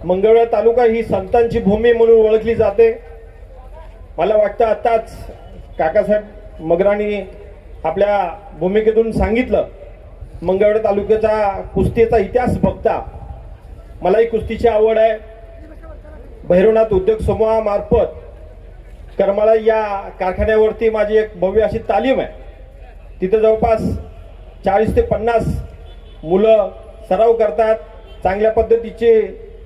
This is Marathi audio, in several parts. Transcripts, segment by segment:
मंगळवेढा तालुका ही संतांची भूमी म्हणून ओळखली जाते। मला वाटतं आताच काकासाहेब मगरांनी आपल्या भूमिकेतून सांगितलं। मंगळवेढा तालुक्याचा कुस्तीचा इतिहास बघता मलाही कुस्तीची आवड आहे। भैरवनाथ उद्योग समूहामार्फत करमाळा या कारखान्यावरती माझी एक भव्य अशी तालीम आहे। तिथे जवळपास 40 ते 50 मुलं सराव करतात। चांगल्या पद्धतीची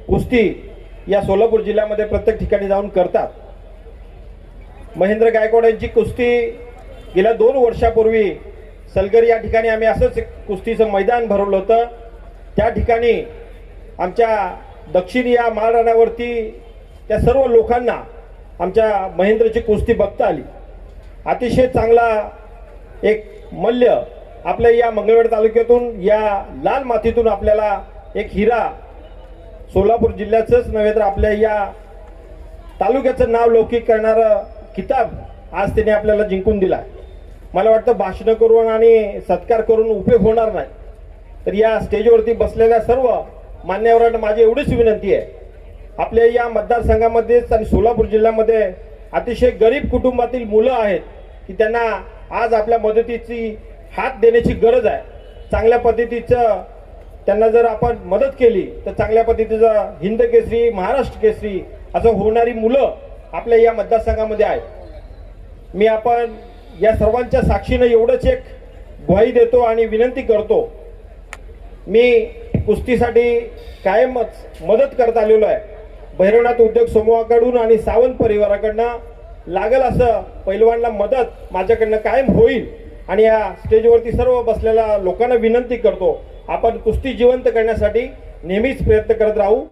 कुस्ती या सोलापूर जिल्ह्यामध्ये प्रत्येक ठिकाणी जाऊन करतात। महेंद्र गायकवाड यांची कुस्ती गेल्या 2 वर्षापूर्वी सलगर या ठिकाणी आम्ही असंच कुस्तीचं मैदान भरवलं होतं। त्या ठिकाणी आमच्या दक्षिण या माळरानावरती त्या सर्व लोकांना आमच्या महेंद्रची कुस्ती बघता आली। अतिशय चांगला एक मल्ल आपल्या या मंगळवेढा तालुक्यातून या लाल मातीतून आपल्याला एक हिरा सोलापूर जिल्ह्याचंच नव्हे तर आपल्या या तालुक्याचं नाव लौकिक करणारा किताब आज त्याने आपल्याला जिंकून दिला। मला वाटतं भाषण करून आणि सत्कार करून उपयोग होणार नाही। तर या स्टेजवरती बसलेल्या सर्व मान्यवरांना माझी एवढीच विनंती आहे, आपल्या या मतदारसंघामध्येच आणि सोलापूर जिल्ह्यामध्ये अतिशय गरीब कुटुंबातील मुलं आहेत की त्यांना आज आपल्या मदतीची हात देण्याची गरज आहे। चांगल्या पद्धतीचं त्यांना जर आपण मदत केली तर चांगल्या पद्धतीचं हिंद केसरी महाराष्ट्र केसरी असं होणारी मुलं आपल्या या मतदारसंघामध्ये आहेत। मी आपण या सर्वांच्या साक्षीने एवढंच एक ग्वाही देतो आणि विनंती करतो, मी कुस्तीसाठी कायमच मदत करत आलेलो आहे। भैरवनाथ उद्योग समूहाकडून आणि सावंत परिवाराकडनं लागल असं पैलवानला मदत माझ्याकडनं कायम होईल। आणि या स्टेजवरती सर्व बसलेल्या लोकांना विनंती करतो, आपण कुस्ती जिवंत करण्यासाठी नेहमीच प्रयत्न करत राहू।